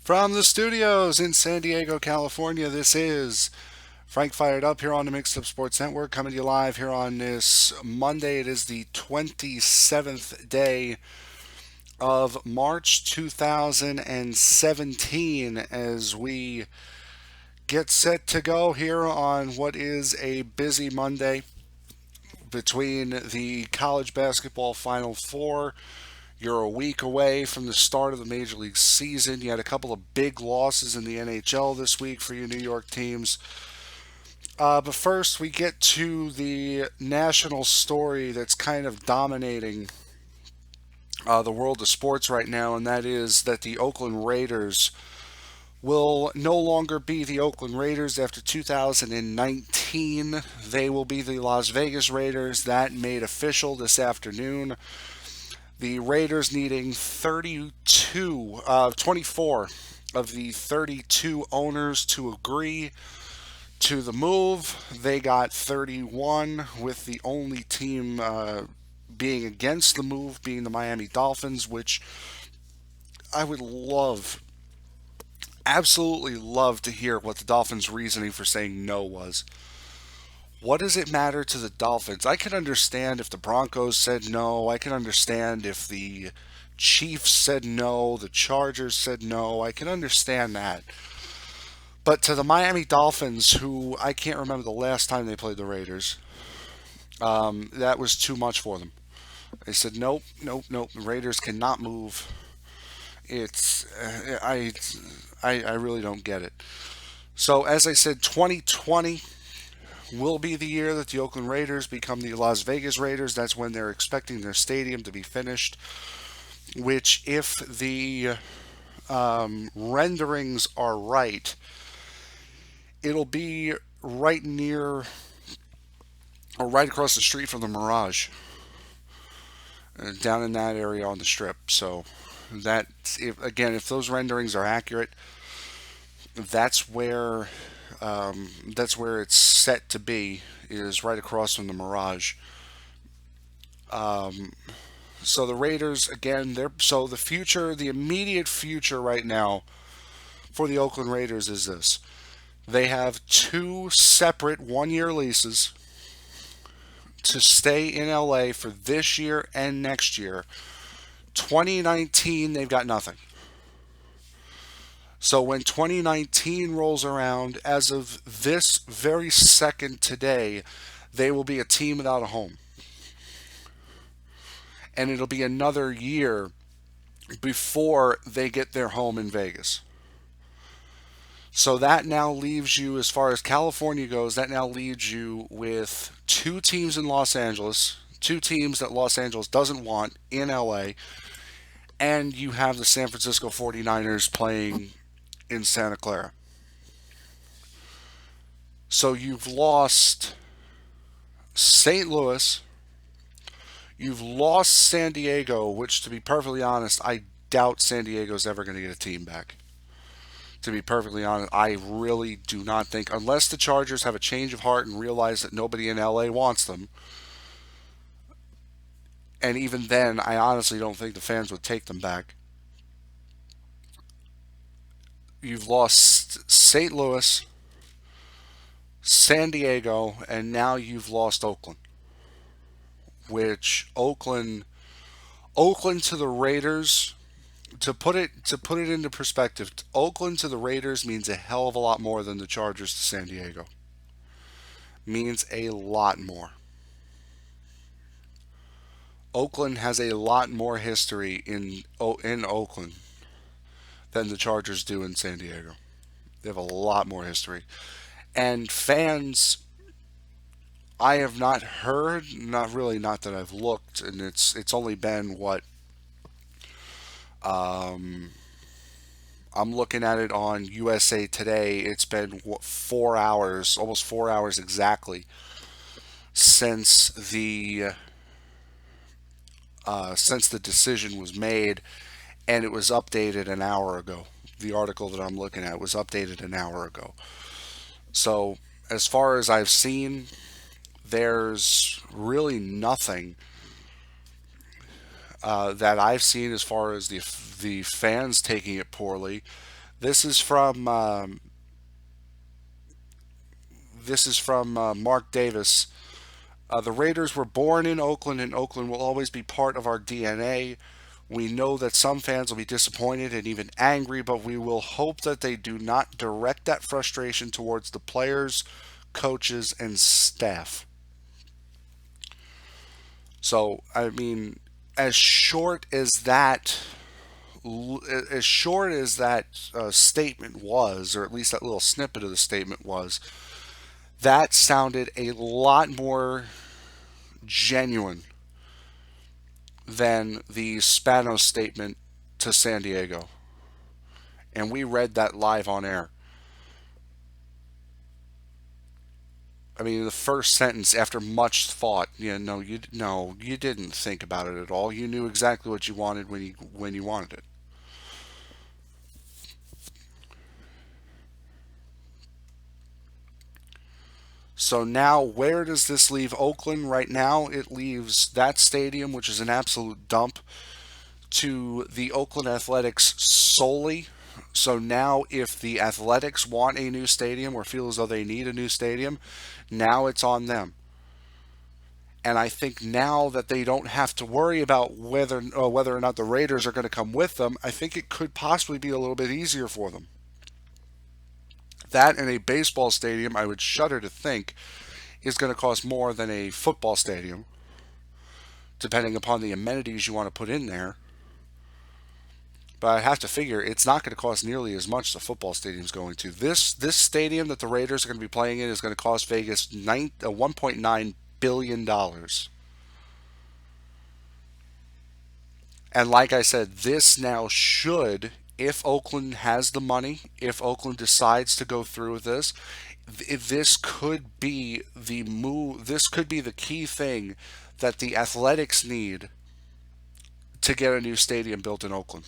From the studios in San Diego, California, this is Frank Fired Up here on the Mixed Up Sports Network, coming to you live here on this Monday. It is the 27th day of March 2017 as we get set to go here on what is a busy Monday between the college basketball Final Four. You're a week away from the start of the Major League season. You had a couple of big losses in the NHL this week for your New York teams. But first, we get to the national story that's kind of dominating the world of sports right now, and that is that the Oakland Raiders will no longer be the Oakland Raiders after 2019. They will be the Las Vegas Raiders. That made official this afternoon. The Raiders needing 24 of the 32 owners to agree to the move. They got 31, with the only team being against the move being the Miami Dolphins, which I would absolutely love to hear what the Dolphins' reasoning for saying no was. What does it matter to the Dolphins? I can understand if the Broncos said no. I can understand if the Chiefs said no, the Chargers said no. I can understand that. But to the Miami Dolphins, who I can't remember the last time they played the Raiders, that was too much for them. They said nope, nope, nope. The Raiders cannot move. It's I really don't get it. So as I said, 2020 will be the year that the Oakland Raiders become the Las Vegas Raiders. That's when they're expecting their stadium to be finished. Which, if the renderings are right, it'll be right near or right across the street from the Mirage, down in that area on the Strip. So that, if those renderings are accurate, that's where it's set to be, is right across from the Mirage. So the Raiders, again, the future, the immediate future right now for the Oakland Raiders is this: they have two separate one-year leases to stay in LA for this year and next year. 2019, they've got nothing. So when 2019 rolls around, as of this very second today, they will be a team without a home. And it'll be another year before they get their home in Vegas. So that now leaves you, as far as California goes, that now leaves you with two teams in Los Angeles, two teams that Los Angeles doesn't want in LA, and you have the San Francisco 49ers playing in Santa Clara. So you've lost St. Louis, you've lost San Diego, which, to be perfectly honest, I doubt San Diego's ever going to get a team back. To be perfectly honest, I really do not think, unless the Chargers have a change of heart and realize that nobody in LA wants them. And even then, I honestly don't think the fans would take them back. You've lost St. Louis, San Diego, and now you've lost Oakland. Which Oakland to the Raiders, to put it into perspective, Oakland to the Raiders means a hell of a lot more than the Chargers to San Diego. Means a lot more. Oakland has a lot more history in Oakland than the Chargers do in San Diego. They have a lot more history. And fans, I have not heard, not really, not that I've looked, and it's only been what, um, I'm looking at it on USA Today. It's been what, 4 hours, almost 4 hours exactly, since the decision was made, and it was updated an hour ago. The article that I'm looking at was updated an hour ago. So, as far as I've seen, there's really nothing that I've seen as far as the fans taking it poorly. This is from Mark Davis. The Raiders were born in Oakland, and Oakland will always be part of our DNA. We know that some fans will be disappointed and even angry, but we will hope that they do not direct that frustration towards the players, coaches, and staff. So, I mean, as short as that, as short as that statement was, or at least that little snippet of the statement was, that sounded a lot more genuine than the Spanos statement to San Diego. And we read that live on air. I mean, the first sentence, after much thought, you didn't think about it at all. You knew exactly what you wanted when you wanted it. So now, where does this leave Oakland? Right now, it leaves that stadium, which is an absolute dump, to the Oakland Athletics solely. So now, if the Athletics want a new stadium or feel as though they need a new stadium, now it's on them. And I think now that they don't have to worry about whether or not the Raiders are going to come with them, I think it could possibly be a little bit easier for them. That and a baseball stadium, I would shudder to think, is going to cost more than a football stadium, depending upon the amenities you want to put in there. But I have to figure it's not going to cost nearly as much as the football stadium's going to. This stadium that the Raiders are going to be playing in is going to cost Vegas 1.9 billion dollars. And like I said, this now should, if Oakland has the money, if Oakland decides to go through with this, this could be the move. This could be the key thing that the Athletics need to get a new stadium built in Oakland.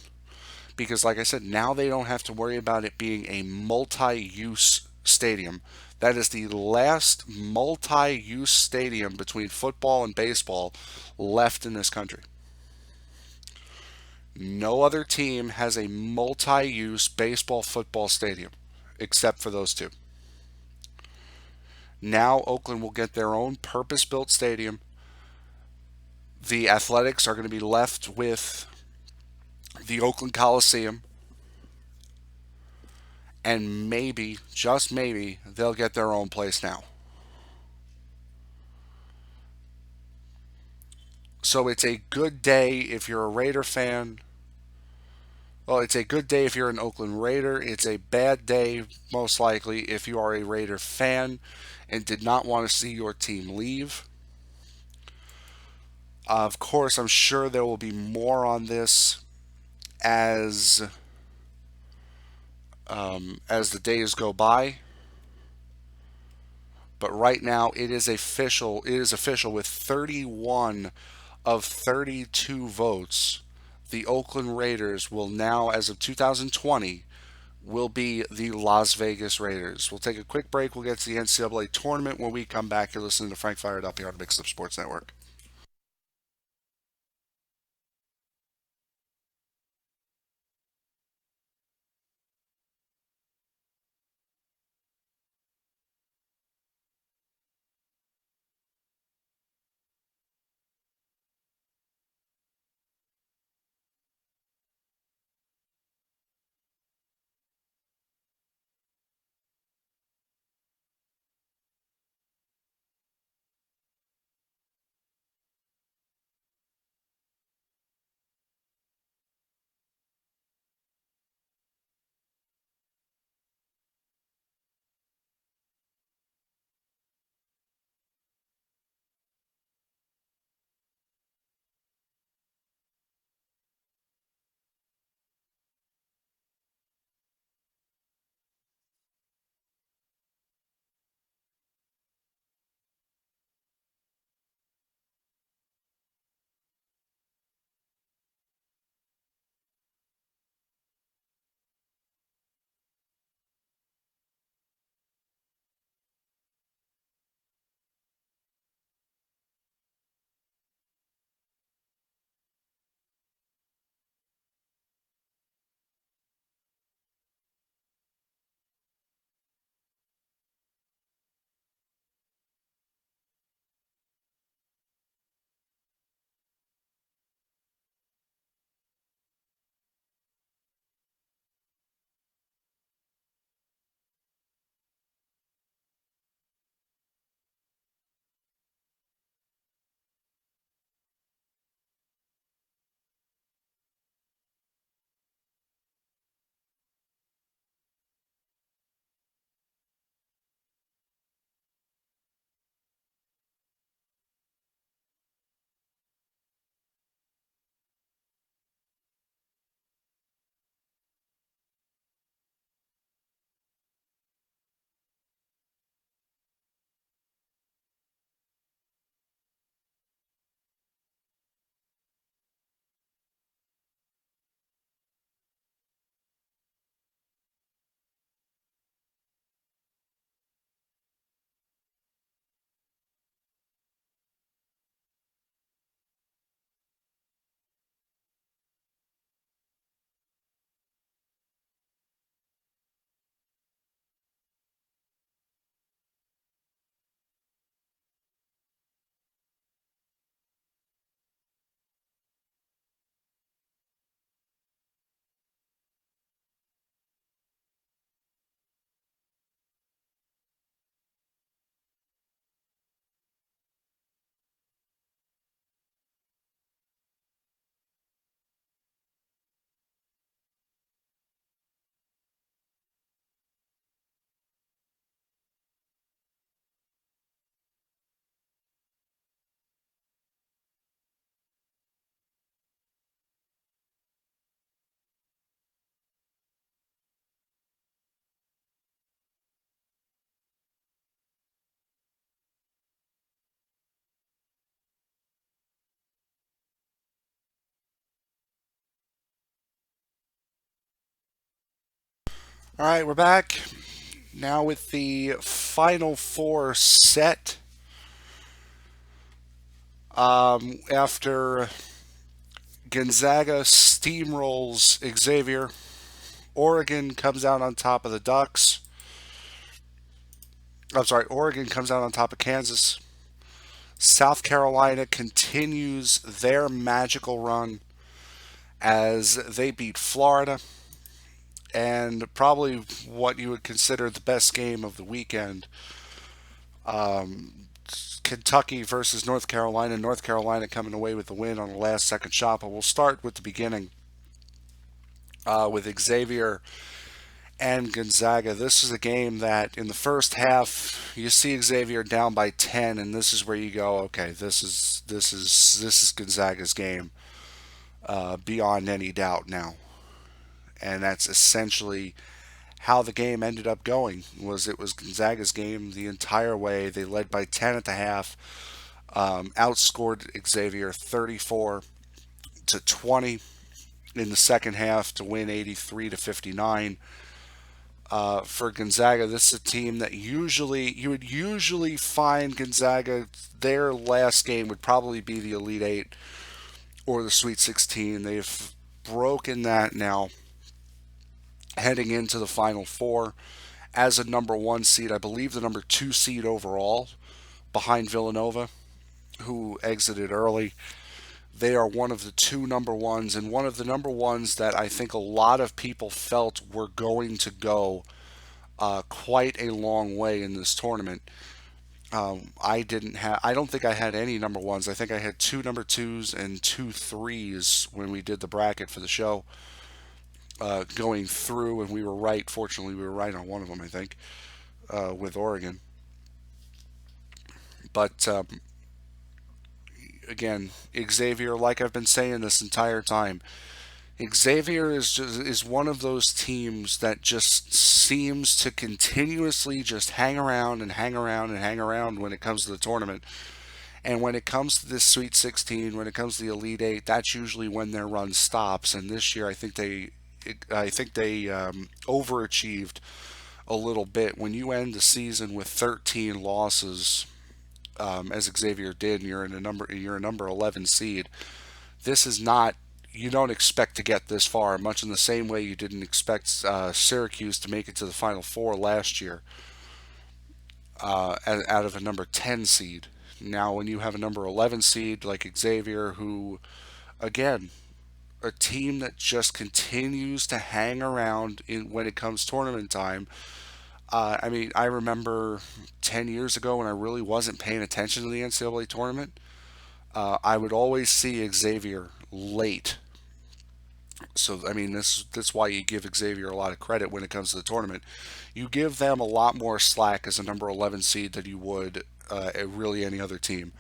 Because, like I said, now they don't have to worry about it being a multi use stadium. That is the last multi use stadium between football and baseball left in this country. No other team has a multi use baseball football stadium except for those two. Now, Oakland will get their own purpose built stadium. The Athletics are going to be left with the Oakland Coliseum, and maybe, just maybe, they'll get their own place now. So it's a good day if you're a Raider fan. Well, it's a good day if you're an Oakland Raider. It's a bad day, most likely, if you are a Raider fan and did not want to see your team leave. Of course, I'm sure there will be more on this as as the days go by. But right now, it is official. It is official with 31 of 32 votes. The Oakland Raiders will now, as of 2020, will be the Las Vegas Raiders. We'll take a quick break. We'll get to the NCAA tournament. When we come back, you're listening to Frank Fired Up here on Mixed Up Sports Network. All right, we're back now with the final four set. After Gonzaga steamrolls Xavier, Oregon comes out on top of the Ducks. I'm sorry, Oregon comes out on top of Kansas. South Carolina continues their magical run as they beat Florida, and probably what you would consider the best game of the weekend. Kentucky versus North Carolina. North Carolina coming away with the win on the last second shot, but we'll start with the beginning with Xavier and Gonzaga. This is a game that in the first half you see Xavier down by 10, and this is where you go, okay, this is Gonzaga's game beyond any doubt now, and that's essentially how the game ended up going. It was Gonzaga's game the entire way. They led by 10 at the half, outscored Xavier 34-20 in the second half to win 83-59. For Gonzaga, this is a team that you would usually find Gonzaga, their last game would probably be the Elite Eight or the Sweet 16. They've broken that now, heading into the Final Four as a number one seed. I believe the number two seed overall, behind Villanova, who exited early. They are one of the two number ones, and one of the number ones that I think a lot of people felt were going to go quite a long way in this tournament. I don't think I had any number ones. I think I had two number twos and two threes when we did the bracket for the show going through, and we were right. Fortunately, we were right on one of them, I think, with Oregon. But again, Xavier, like I've been saying this entire time, Xavier is one of those teams that just seems to continuously just hang around and hang around and hang around when it comes to the tournament. And when it comes to this Sweet 16, when it comes to the Elite Eight, that's usually when their run stops. And this year, I think they overachieved a little bit. When you end the season with 13 losses, as Xavier did, and you're a number 11 seed. This is not. You don't expect to get this far, much in the same way you didn't expect Syracuse to make it to the Final Four last year out of a number 10 seed. Now, when you have a number 11 seed like Xavier, who, again, a team that just continues to hang around when it comes tournament time. I mean, I remember 10 years ago when I really wasn't paying attention to the NCAA tournament. I would always see Xavier late. So, I mean, that's why you give Xavier a lot of credit when it comes to the tournament. You give them a lot more slack as a number 11 seed than you would really any other team.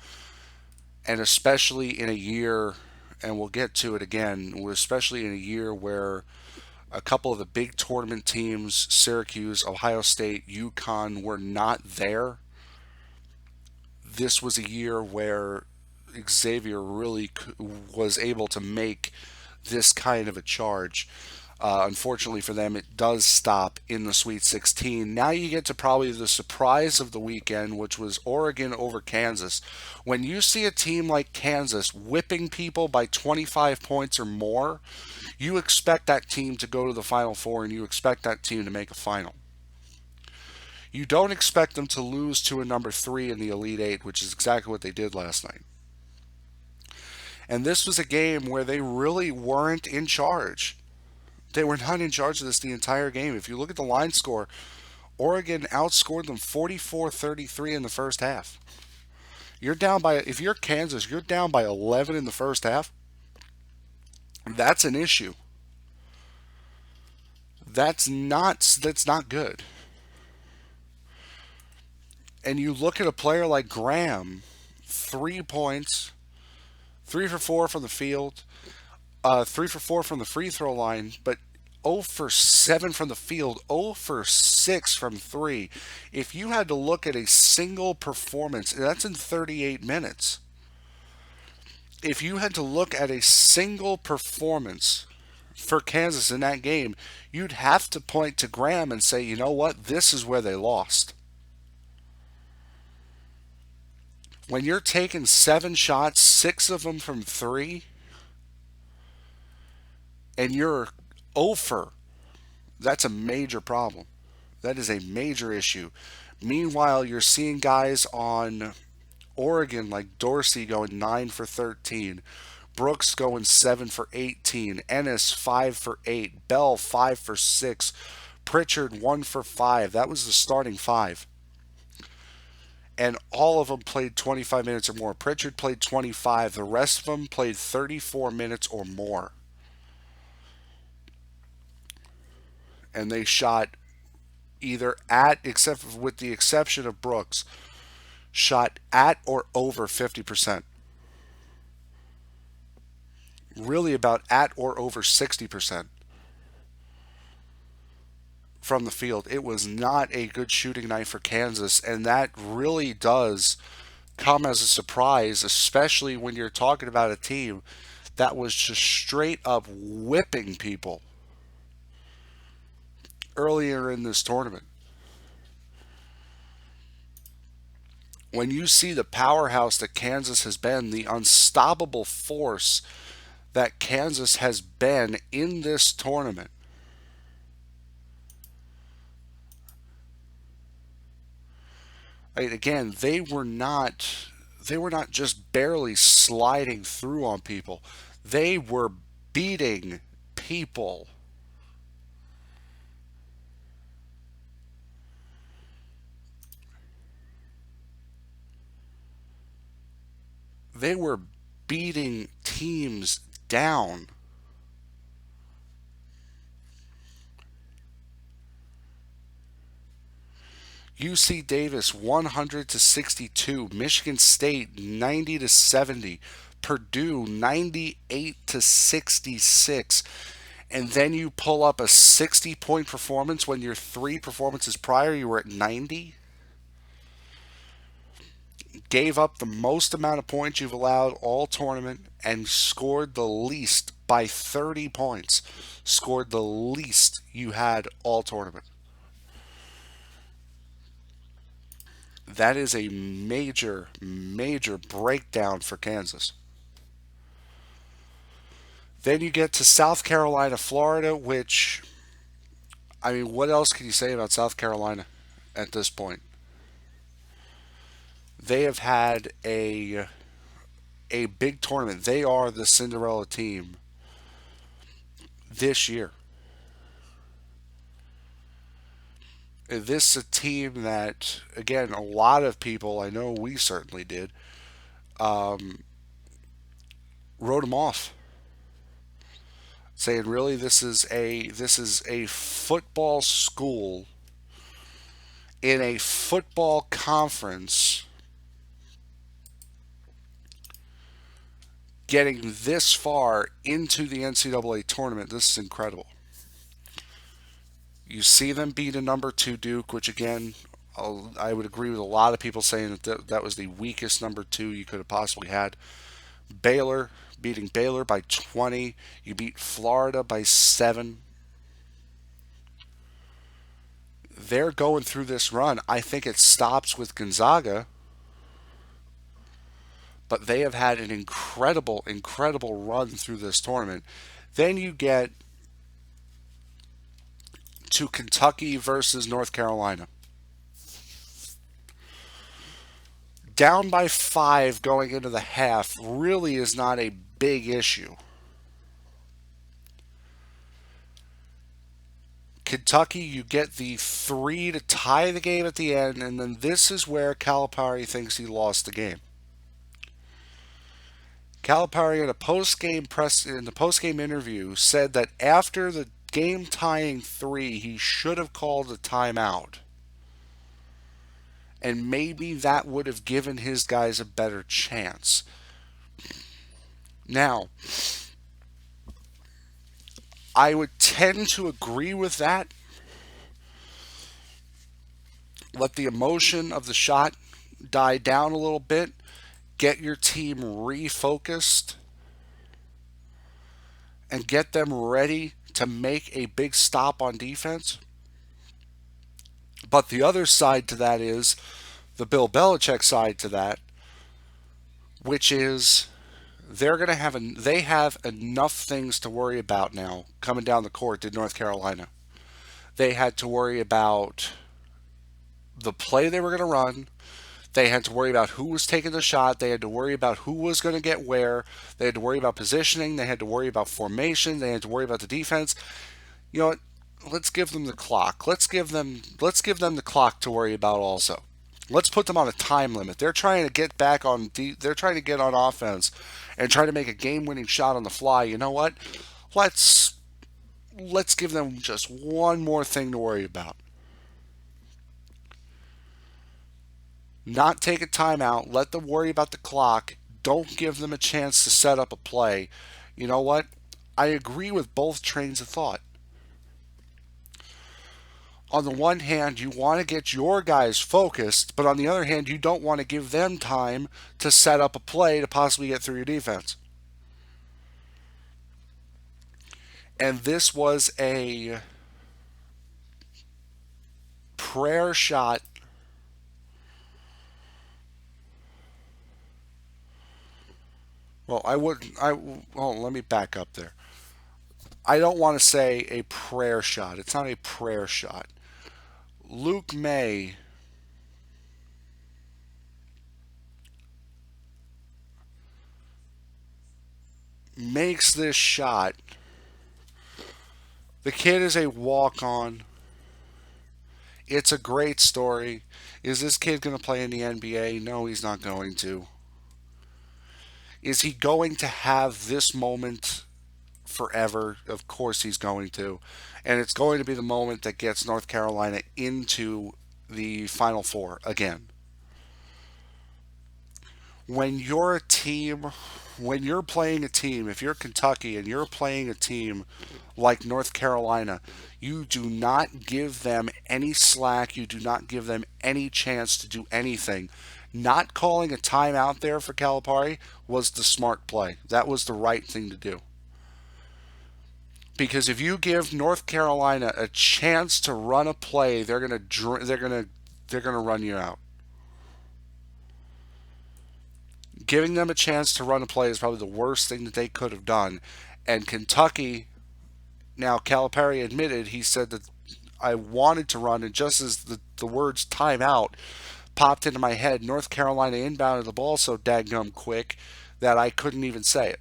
And especially in a year, and we'll get to it again, especially in a year where a couple of the big tournament teams, Syracuse, Ohio State, UConn, were not there. This was a year where Xavier really was able to make this kind of a charge. Unfortunately for them, it does stop in the Sweet 16. Now you get to probably the surprise of the weekend, which was Oregon over Kansas. When you see a team like Kansas whipping people by 25 points or more, you expect that team to go to the Final Four and you expect that team to make a final. You don't expect them to lose to a number three in the Elite Eight, which is exactly what they did last night. And this was a game where they really weren't in charge. They were not in charge of this the entire game. If you look at the line score, Oregon outscored them 44-33 in the first half. If you're Kansas, you're down by 11 in the first half. That's an issue. That's not good. And you look at a player like Graham, 3 points, 3 for 4 from the field, 3 for 4 from the free throw line, but 0 for 7 from the field, 0 for 6 from three. If you had to look at a single performance, that's in 38 minutes. If you had to look at a single performance for Kansas in that game, you'd have to point to Graham and say, you know what, this is where they lost. When you're taking 7 shots, 6 of them from three, and you're over, that's a major problem. That is a major issue. Meanwhile, you're seeing guys on Oregon like Dorsey going 9 for 13, Brooks going 7 for 18, Ennis 5 for 8, Bell 5 for 6, Pritchard 1 for 5. That was the starting five. And all of them played 25 minutes or more. Pritchard played 25. The rest of them played 34 minutes or more. And they shot either at, except with the exception of Brooks, shot at or over 50%. Really about at or over 60% from the field. It was not a good shooting night for Kansas, and that really does come as a surprise, especially when you're talking about a team that was just straight up whipping people earlier in this tournament. When you see the powerhouse that Kansas has been, the unstoppable force that Kansas has been in this tournament, right, again, they were not just barely sliding through on people. They were beating people. They were beating teams down. UC Davis 100 to 62, Michigan State 90 to 70, Purdue 98 to 66. And then you pull up a 60-point performance when your 3 performances prior you were at 90. Gave up the most amount of points you've allowed all tournament and scored the least by 30 points. Scored the least you had all tournament. That is a major, major breakdown for Kansas. Then you get to South Carolina, Florida, which, I mean, what else can you say about South Carolina at this point? They have had a big tournament. They are the Cinderella team this year. This is a team that, again, a lot of people, I know we certainly did, um, wrote them off, saying, "Really, this is a football school in a football conference getting this far into the NCAA tournament. This is incredible." You see them beat a number two Duke, which again, I would agree with a lot of people saying that that was the weakest number two you could have possibly had. Baylor, beating Baylor by 20. You beat Florida by 7. They're going through this run. I think it stops with Gonzaga, but they have had an incredible, incredible run through this tournament. Then you get to Kentucky versus North Carolina. Down by 5 going into the half really is not a big issue. Kentucky, you get the 3 to tie the game at the end, and then this is where Calipari thinks he lost the game. Calipari in the post game interview said that after the game tying 3, he should have called a timeout. And maybe that would have given his guys a better chance. Now, I would tend to agree with that. Let the emotion of the shot die down a little bit. Get your team refocused. and get them ready to make a big stop on defense. But the other side to that is the Bill Belichick side to that, which is they have enough things to worry about now coming down the court in North Carolina. They had to worry about the play they were going to run. They had to worry about who was taking the shot. They had to worry about who was going to get where. They had to worry about positioning. They had to worry about formation. They had to worry about the defense. You know what? Let's give them the clock. Let's give them the clock to worry about also. Let's put them on a time limit. They're trying to get back on. They're trying to get on offense, and try to make a game-winning shot on the fly. You know what? Let's let's give them just one more thing to worry about. Not take a timeout. Let them worry about the clock. Don't give them a chance to set up a play. You know what? I agree with both trains of thought. On the one hand, you want to get your guys focused, but on the other hand, you don't want to give them time to set up a play to possibly get through your defense. And this was a prayer shot. Well, I wouldn't. Well, let me back up there. I don't want to say a prayer shot. It's not a prayer shot. Luke May makes this shot. The kid is a walk on. It's a great story. Is this kid going to play in the NBA? No, he's not going to. Is he going to have this moment forever? Of course he's going to. And it's going to be the moment that gets North Carolina into the Final Four again. When you're a team, when you're playing a team, if you're Kentucky and you're playing a team like North Carolina, you do not give them any slack. You do not give them any chance to do anything. Not calling a timeout there for Calipari was the smart play. That was the right thing to do. Because if you give North Carolina a chance to run a play, they're gonna run you out. Giving them a chance to run a play is probably the worst thing that they could have done. And Kentucky, now Calipari admitted, he said that I wanted to run, and just as the words timeout popped into my head, North Carolina inbounded the ball so daggum quick that I couldn't even say it.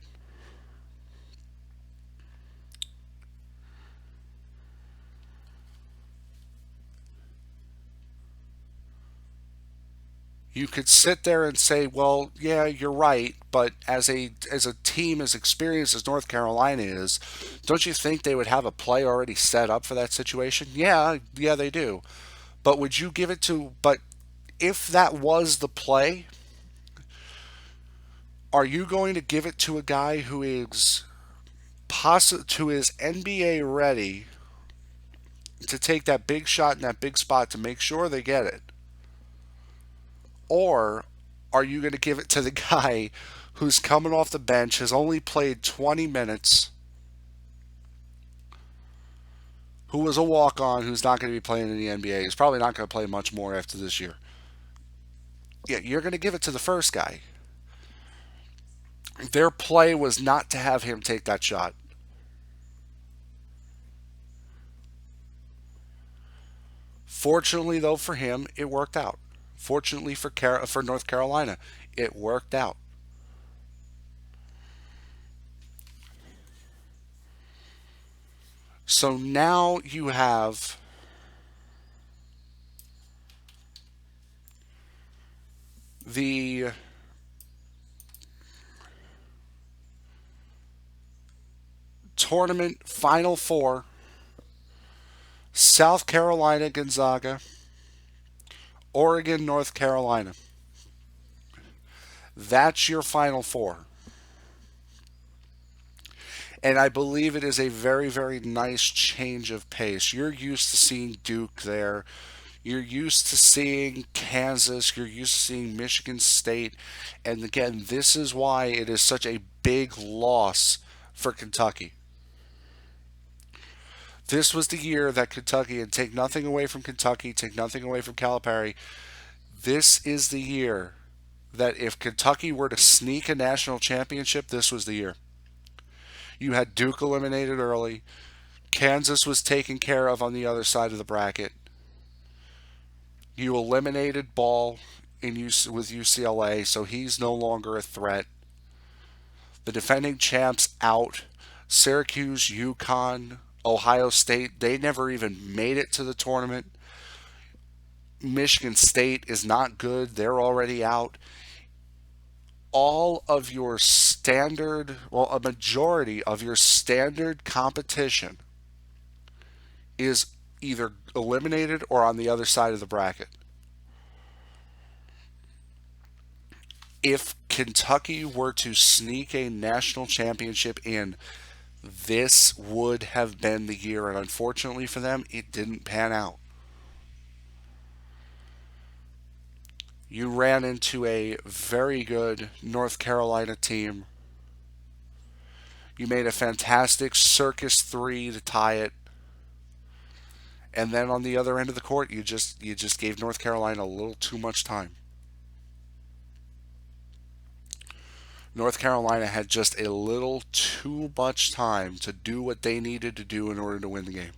You could sit there and say, "Well, yeah, you're right," but as a team as experienced as North Carolina is, don't you think they would have a play already set up for that situation? Yeah, yeah, they do. But would you give it to? But if that was the play, are you going to give it to a guy who is NBA ready to take that big shot in that big spot to make sure they get it? Or are you going to give it to the guy who's coming off the bench, has only played 20 minutes, who was a walk on, who's not going to be playing in the NBA? He's probably not going to play much more after this year. Yeah, you're going to give it to the first guy. Their play was not to have him take that shot. Fortunately, though, for him, it worked out. Fortunately for North Carolina, it worked out. So now you have the tournament Final Four: South Carolina, Gonzaga, Oregon, North Carolina. That's your Final Four. And I believe it is a very, very nice change of pace. You're used to seeing Duke there. You're used to seeing Kansas. You're used to seeing Michigan State. And again, this is why it is such a big loss for Kentucky. This was the year that Kentucky, and take nothing away from Kentucky, take nothing away from Calipari. This is the year that if Kentucky were to sneak a national championship, this was the year. You had Duke eliminated early. Kansas was taken care of on the other side of the bracket. You eliminated Ball with UCLA, so he's no longer a threat. The defending champs out. Syracuse, UConn, Ohio State, they never even made it to the tournament. Michigan State is not good. They're already out. All of your standard, well, a majority of your standard competition is either eliminated or on the other side of the bracket. If Kentucky were to sneak a national championship in, this would have been the year. And unfortunately for them, it didn't pan out. You ran into a very good North Carolina team. You made a fantastic circus three to tie it. And then on the other end of the court, you just gave North Carolina a little too much time. North Carolina had just a little too much time to do what they needed to do in order to win the game.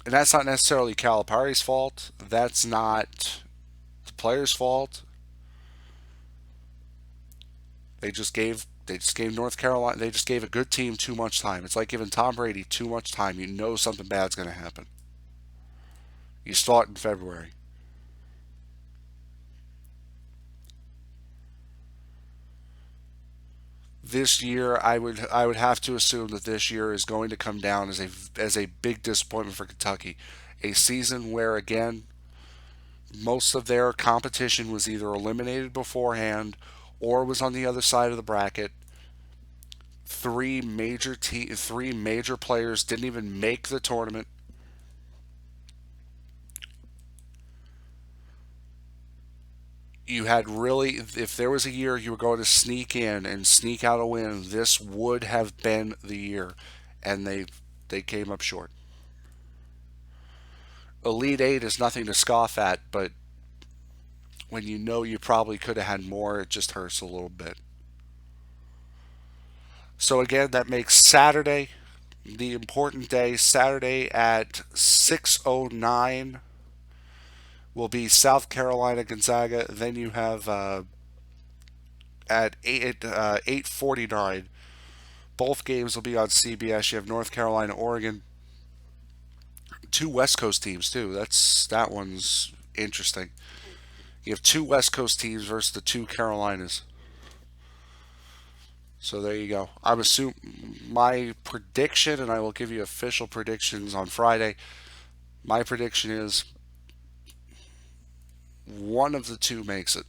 And that's not necessarily Calipari's fault. That's not the players' fault. They just gave North Carolina, they just gave a good team too much time. It's like giving Tom Brady too much time. You know something bad's going to happen. You start in February. This year, I would have to assume that this year is going to come down as a big disappointment for Kentucky. A season where again most of their competition was either eliminated beforehand or was on the other side of the bracket. Three major players didn't even make the tournament. You had really, if there was a year you were going to sneak in and sneak out a win, this would have been the year, and they came up short. Elite Eight is nothing to scoff at, but when you know you probably could have had more, it just hurts a little bit. So again, that makes Saturday the important day. Saturday at 6:09 will be South Carolina Gonzaga. Then you have at 8:49. Both games will be on CBS. You have North Carolina, Oregon, two West Coast teams too. That one's interesting. You have two West Coast teams versus the two Carolinas. So there you go. I'm assuming my prediction, and I will give you official predictions on Friday. My prediction is one of the two makes it.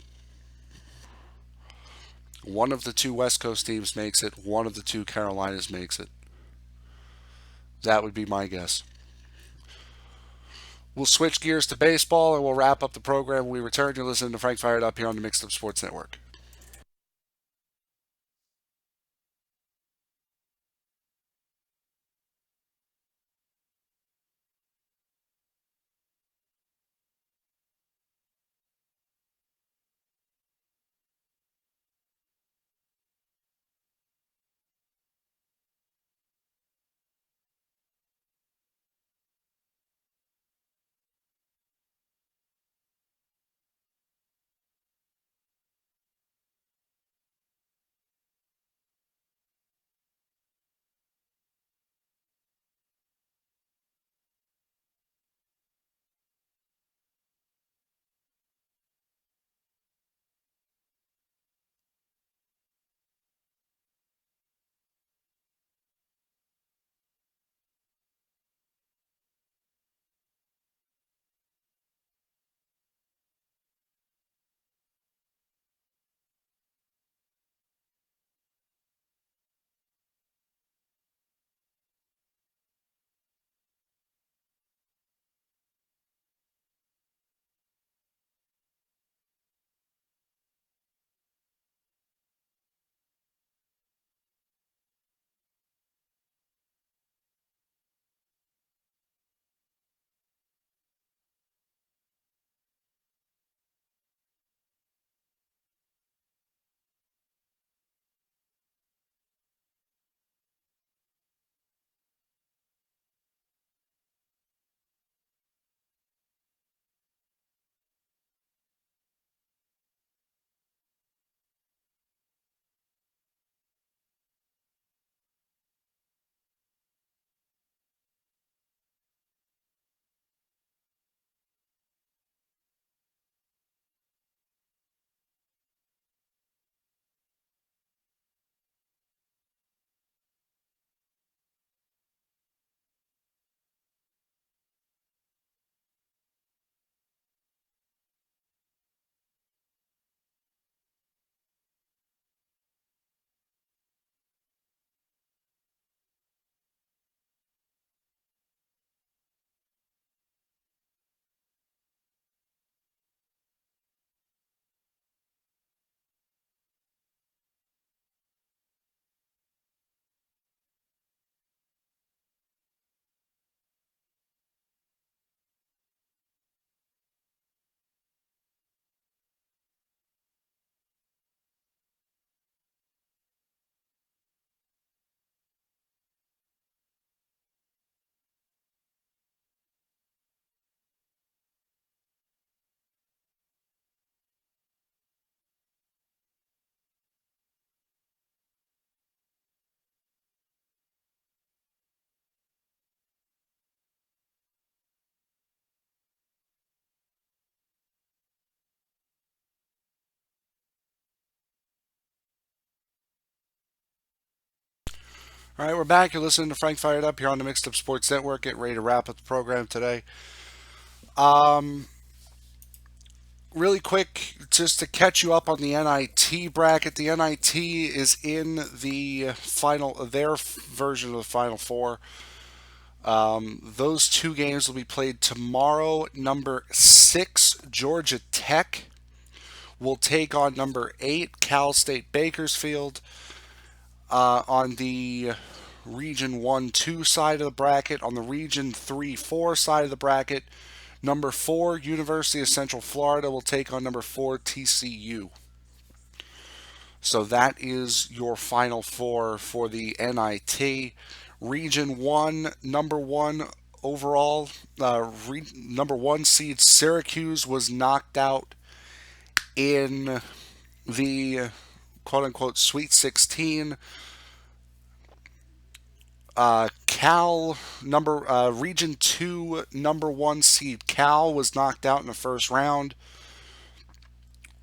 One of the two West Coast teams makes it. One of the two Carolinas makes it. That would be my guess. We'll switch gears to baseball and we'll wrap up the program when we return. You're listening to Frank Fired Up here on the Mixed Up Sports Network. All right, we're back. You're listening to Frank Fired Up here on the Mixed Up Sports Network. Get ready to wrap up the program today. Um, Really quick, just to catch you up on the NIT bracket. The NIT is in the final, their version of the Final Four. Those two games will be played tomorrow. Number 6, Georgia Tech, will take on number 8, Cal State Bakersfield. On the Region 1 2 side of the bracket. On the Region 3 4 side of the bracket, number 4, University of Central Florida, will take on number 4, TCU. So that is your final four for the NIT. Region 1, number 1 overall, number 1 seed Syracuse was knocked out in the quote unquote Sweet 16. Cal Region 2 number 1 seed Cal was knocked out in the first round.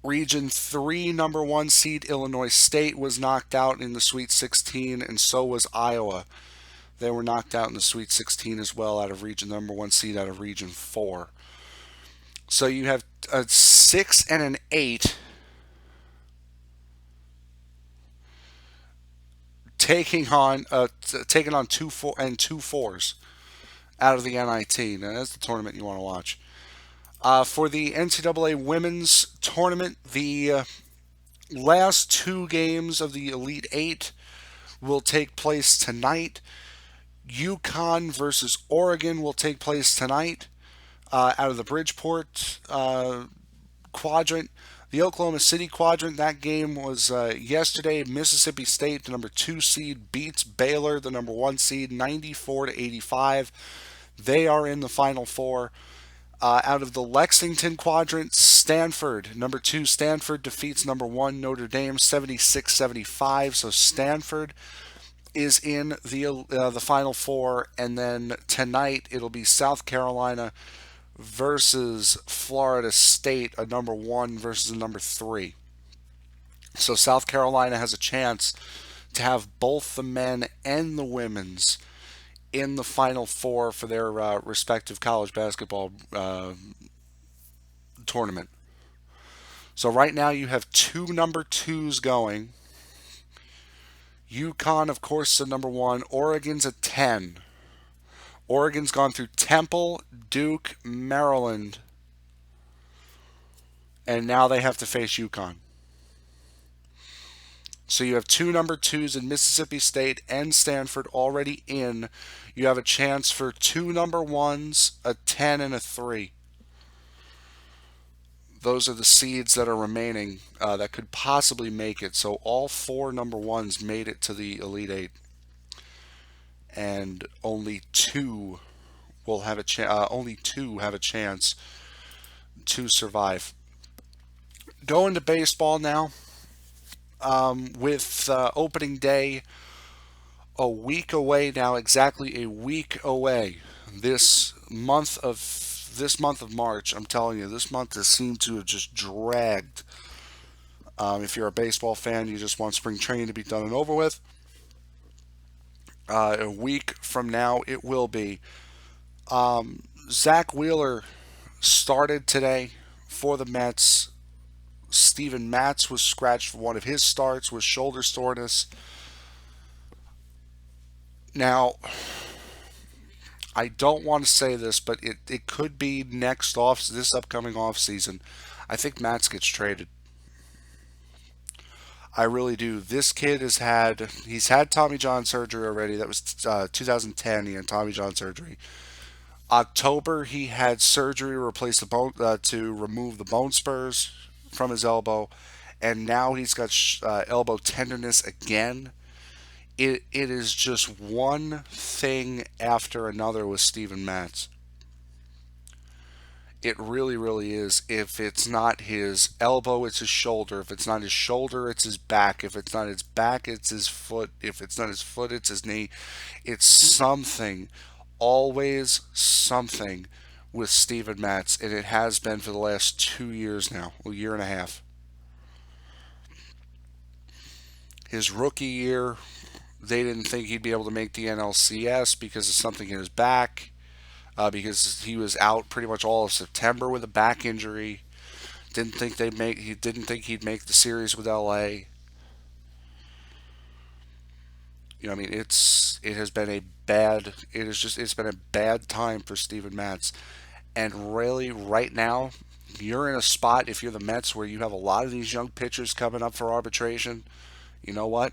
Region 3 number 1 seed Illinois State was knocked out in the Sweet 16, and so was Iowa. They were knocked out in the Sweet 16 as well, out of region number 1 seed out of Region 4. So you have a 6 and an 8 taking on 2 4s out of the NIT. Now that's the tournament you want to watch. For the NCAA Women's Tournament, the last 2 games of the Elite Eight will take place tonight. UConn versus Oregon will take place tonight out of the Bridgeport quadrant. The Oklahoma City quadrant, that game was yesterday. Mississippi State, the number 2 seed, beats Baylor, the number 1 seed, 94-85. They are in the Final Four. Out of the Lexington quadrant, Stanford, number 2 Stanford defeats number 1 Notre Dame 76-75. So Stanford is in the Final Four, and then tonight it'll be South Carolina versus Florida State, a number 1 versus a number 3. So South Carolina has a chance to have both the men and the women's in the Final Four for their respective college basketball tournament. So right now you have 2 number 2s going. UConn, of course, is a number 1. Oregon's a 10. Oregon's gone through Temple, Duke, Maryland, and now they have to face UConn. So you have 2 number 2s in Mississippi State and Stanford already in. You have a chance for 2 number 1s, a 10, and a 3. Those are the seeds that are remaining that could possibly make it. So all 4 number 1s made it to the Elite Eight, and only 2 will have only 2 have a chance to survive. Going to baseball now. With opening day a week away now, exactly a week away. This month of March, I'm telling you, this month has seemed to have just dragged. If you're a baseball fan, you just want spring training to be done and over with. A week from now, it will be. Zach Wheeler started today for the Mets. Steven Matz was scratched for one of his starts with shoulder soreness. Now, I don't want to say this, but it could be this upcoming off season. I think Matz gets traded. I really do. This kid he's had Tommy John surgery already. That was 2010. He had Tommy John surgery. October, he had surgery to replace the bone to remove the bone spurs from his elbow, and now he's got elbow tenderness again. It is just one thing after another with Steven Matz. It really, really is. If it's not his elbow, it's his shoulder. If it's not his shoulder, it's his back. If it's not his back, it's his foot. If it's not his foot, it's his knee. It's something, always something with Steven Matz, and it has been for the last 2 years now, a year and a half. His rookie year, They didn't think he'd be able to make the NLCS because of something in his back, because he was out pretty much all of September with a back injury. Didn't think they'd make. He didn't think he'd make the series with LA. I mean, it has been a bad. It's been a bad time for Steven Matz. And really, right now, you're in a spot, if you're the Mets, where you have a lot of these young pitchers coming up for arbitration. You know what?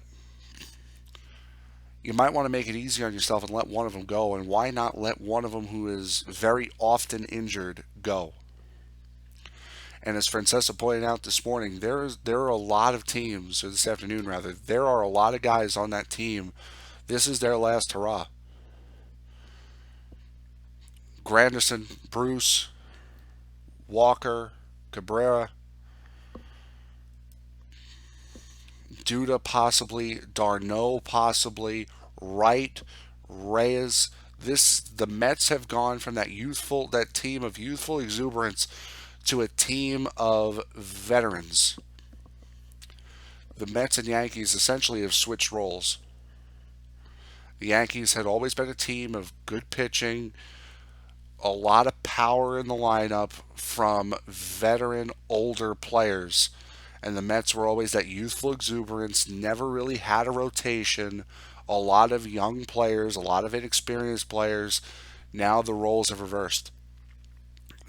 You might want to make it easy on yourself and let one of them go. And why not let one of them who is very often injured go? And as Francesca pointed out this morning, there are a lot of teams, or this afternoon rather, there are a lot of guys on that team. This is their last hurrah. Granderson, Bruce, Walker, Cabrera, Duda possibly, Darno possibly, Wright, Reyes. The Mets have gone from that team of youthful exuberance to a team of veterans. The Mets and Yankees essentially have switched roles. The Yankees had always been a team of good pitching, a lot of power in the lineup from veteran older players. And the Mets were always that youthful exuberance, never really had a rotation, a lot of young players, a lot of inexperienced players. Now the roles have reversed.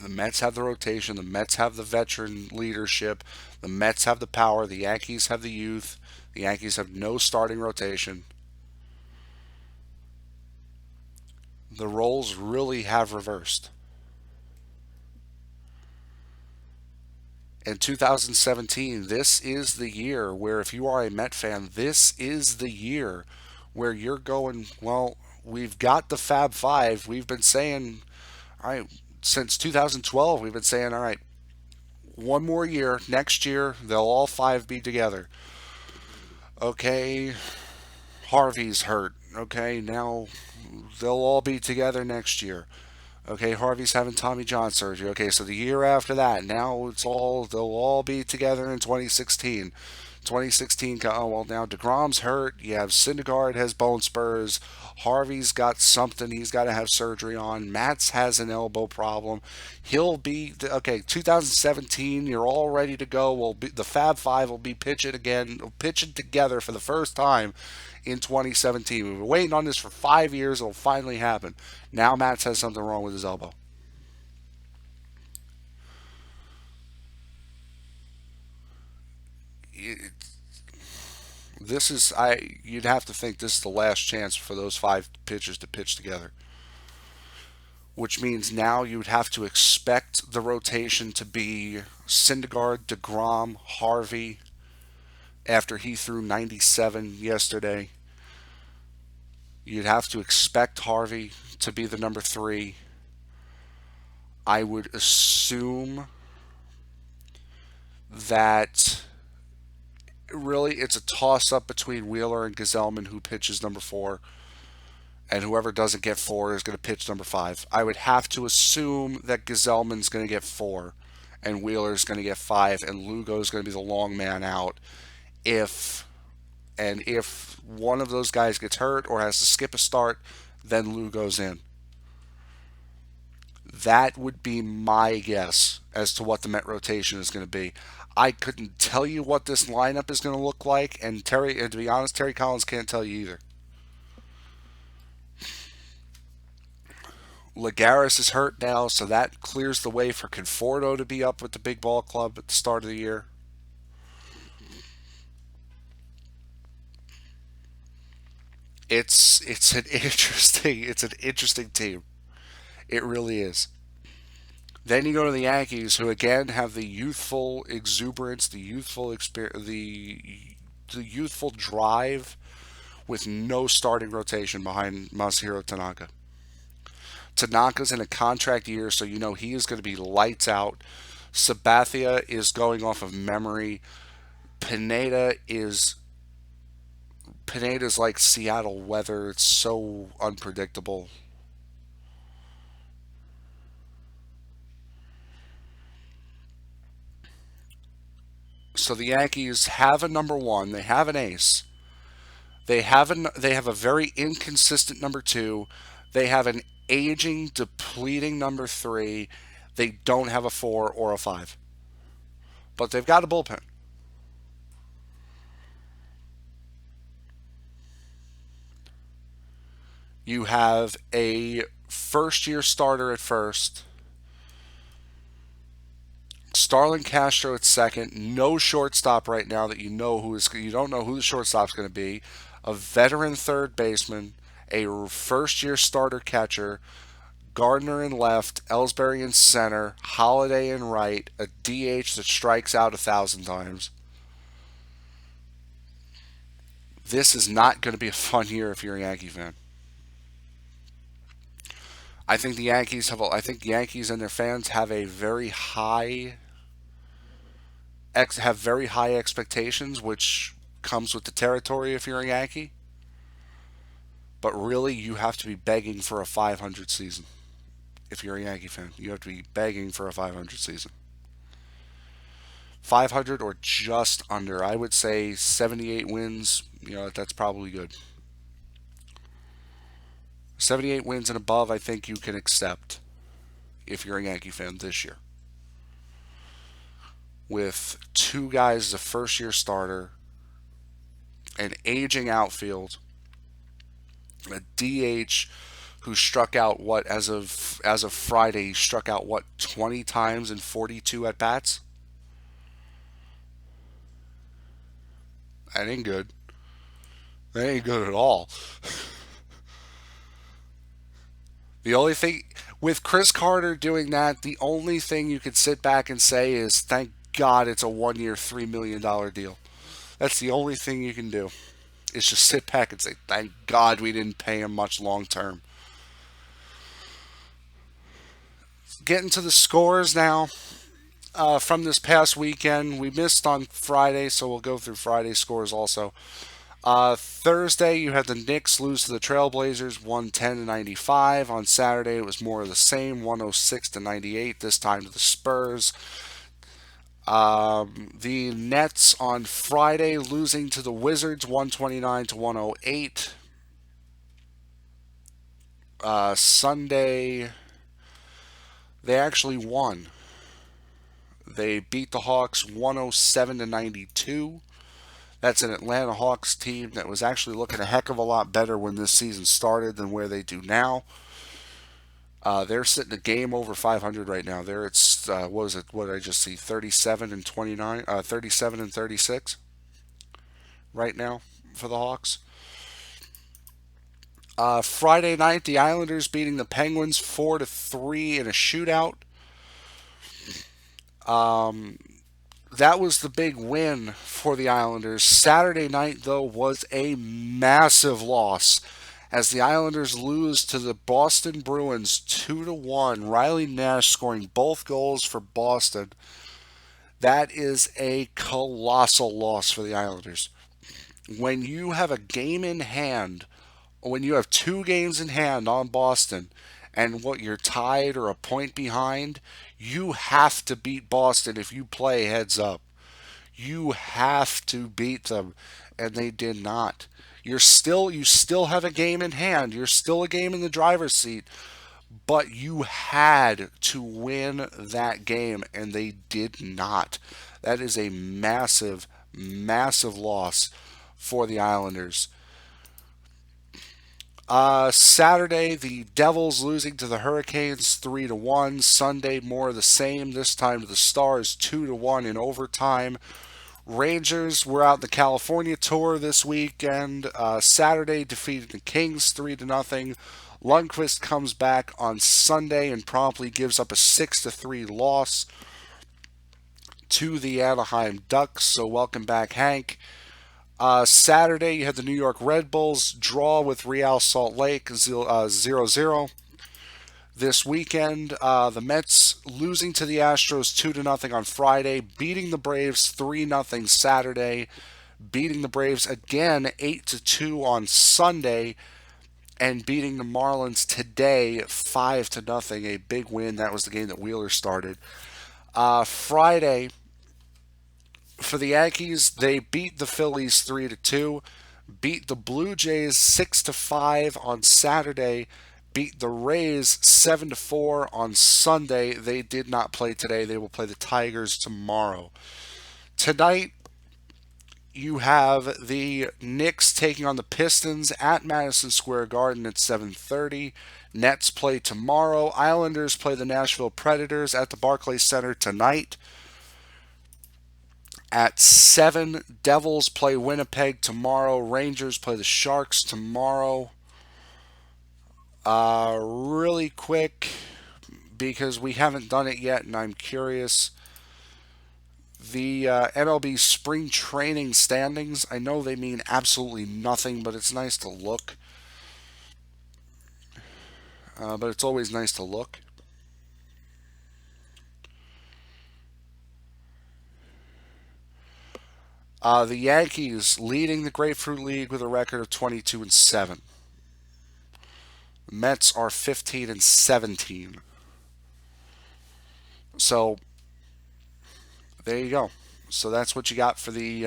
The Mets have the rotation, the Mets have the veteran leadership, the Mets have the power, the Yankees have the youth, the Yankees have no starting rotation. The roles really have reversed. In 2017, this is the year where, if you are a Met fan, this is the year where you're going, well, we've got the Fab Five. We've been saying, all right, since 2012, we've been saying, all right, one more year. Next year, they'll all five be together. Okay, Harvey's hurt. Okay, now they'll all be together next year. Okay, Harvey's having Tommy John surgery. Okay, so the year after that, now they'll all be together in 2016. 2016, oh, well, now DeGrom's hurt. You have Syndergaard has bone spurs. Harvey's got something he's got to have surgery on. Matz has an elbow problem. He'll be, okay, 2017, you're all ready to go. The Fab Five will be pitching together for the first time in 2017. We've been waiting on this for 5 years. It'll finally happen. Now Matz has something wrong with his elbow. It, this is you'd have to think this is the last chance for those five pitchers to pitch together, which means now you'd have to expect the rotation to be Syndergaard, DeGrom, Harvey after he threw 97 yesterday. You'd have to expect Harvey to be the number three. I would assume that really it's a toss up between Wheeler and Gazelman who pitches number four, and whoever doesn't get four is going to pitch number five. I would have to assume that Gazelman's going to get four, and Wheeler's going to get five, and Lugo's going to be the long man out. If one of those guys gets hurt or has to skip a start, then Lugo's in. That would be my guess as to what the Met rotation is going to be. I couldn't tell you what this lineup is going to look like, and to be honest, Terry Collins can't tell you either. Lagares is hurt now, so that clears the way for Conforto to be up with the big ball club at the start of the year. It's an interesting team. It really is. Then you go to the Yankees, who again have the youthful exuberance, the youthful experience, the youthful drive, with no starting rotation behind Masahiro Tanaka. Tanaka's in a contract year, so you know he is going to be lights out. Sabathia is going off of memory. Pineda is Pineda's like Seattle weather. It's so unpredictable. So the Yankees have a number one. They have an ace. They have a very inconsistent number two. They have an aging, depleting number three. They don't have a four or a five, but they've got a bullpen. You have a first year starter at first, Starlin Castro at second, no shortstop right now that you don't know who the shortstop's going to be, a veteran third baseman, a first year starter catcher, Gardner in left, Ellsbury in center, Holiday in right, a DH that strikes out 1,000 times. This is not going to be a fun year if you're a Yankee fan. I think the Yankees and their fans have a very high have very high expectations, which comes with the territory if you're a Yankee. But really, you have to be begging for a 500 season. If you're a Yankee fan, you have to be begging for a 500 season. 500 or just under. I would say 78 wins. That's probably good. 78 wins and above, I think you can accept if you're a Yankee fan this year. With two guys as a first year starter, an aging outfield, a DH who struck out what as of Friday, he struck out what 20 times in 42 at bats. That ain't good. That ain't good at all. The only thing with Chris Carter doing that, the only thing you could sit back and say is thank God it's a 1 year, $3 million deal. That's the only thing you can do. Is just sit back and say thank God we didn't pay him much long term. Getting to the scores now from this past weekend. We missed on Friday, so we'll go through Friday's scores also. Thursday, you had the Knicks lose to the Trailblazers 110-95. On Saturday, it was more of the same 106-98, this time to the Spurs. The Nets on Friday losing to the Wizards 129-108. Sunday, they actually won. They beat the Hawks 107-92. That's an Atlanta Hawks team that was actually looking a heck of a lot better when this season started than where they do now. They're sitting a game over 500 right now. What was it? What did I just see? 37-29, 37-36 right now for the Hawks. Friday night, the Islanders beating the Penguins 4-3 in a shootout. That was the big win for the Islanders. Saturday night, though, was a massive loss as the Islanders lose to the Boston Bruins 2-1. Riley Nash scoring both goals for Boston. That is a colossal loss for the Islanders. When you have a game in hand, when you have two games in hand on Boston, and what you're tied or a point behind, you have to beat Boston if you play heads up. You have to beat them, and they did not. You still have a game in hand. You're still a game in the driver's seat, but you had to win that game, and they did not. That is a massive, massive loss for the Islanders. Saturday, the Devils losing to the Hurricanes 3-1. Sunday, more of the same. This time to the Stars 2-1 in overtime. Rangers were out the California tour this weekend. Saturday, defeated the Kings 3-0. Lundqvist comes back on Sunday and promptly gives up a 6-3 loss to the Anaheim Ducks. So welcome back, Hank. Saturday, you had the New York Red Bulls draw with Real Salt Lake 0-0. This weekend, the Mets losing to the Astros 2-0 on Friday, beating the Braves 3-0 Saturday, beating the Braves again 8-2 on Sunday, and beating the Marlins today 5-0, a big win. That was the game that Wheeler started. Friday, for the Yankees, they beat the Phillies 3-2. beat the Blue Jays 6-5 on Saturday, beat the Rays 7-4 on Sunday. They did not play today. They will play the Tigers tomorrow. Tonight, you have the Knicks taking on the Pistons at Madison Square Garden at 7:30. Nets play tomorrow. Islanders play the Nashville Predators at the Barclays Center tonight. At 7, Devils play Winnipeg tomorrow. Rangers play the Sharks tomorrow. Really quick, because we haven't done it yet and I'm curious. The MLB spring training standings, I know they mean absolutely nothing, but it's nice to look. But it's always nice to look. The Yankees leading the Grapefruit League with a record of 22-7. The Mets are 15-17. So there you go. So that's what you got for the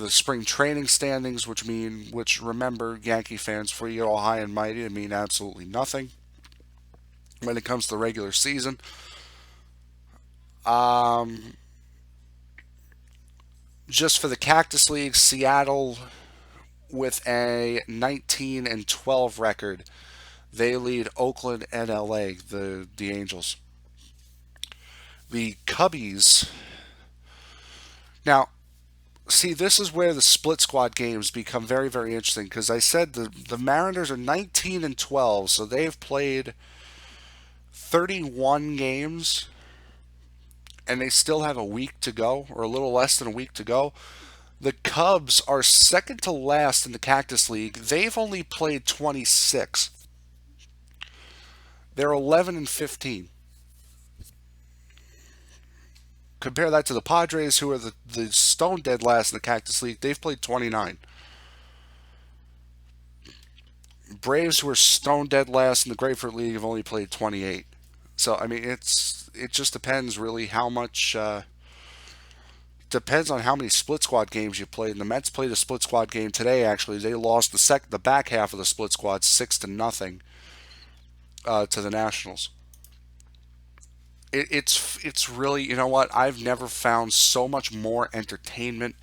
spring training standings, which remember, Yankee fans, for you all high and mighty, it mean absolutely nothing when it comes to the regular season. Um, just for the Cactus League, Seattle with a 19-12 record. They lead Oakland and LA, the Angels. The Cubbies. Now, see, this is where the split squad games become very, very interesting because I said the Mariners are 19-12, so they've played 31 games and they still have a week to go, or a little less than a week to go. The Cubs are second to last in the Cactus League. They've only played 26. They're 11-15. Compare that to the Padres, who are the stone dead last in the Cactus League. They've played 29. Braves, who are stone dead last in the Grapefruit League, have only played 28. So I mean, it just depends really how much. Depends on how many split squad games you played. And the Mets played a split squad game today. Actually, they lost the back half of the split squad 6-0 to the Nationals. It's really, you know what, I've never found so much more entertainment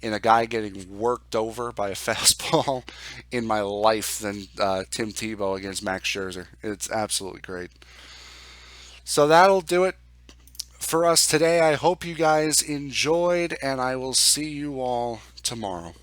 in a guy getting worked over by a fastball in my life than Tim Tebow against Max Scherzer. It's absolutely great. So that'll do it for us today. I hope you guys enjoyed, and I will see you all tomorrow.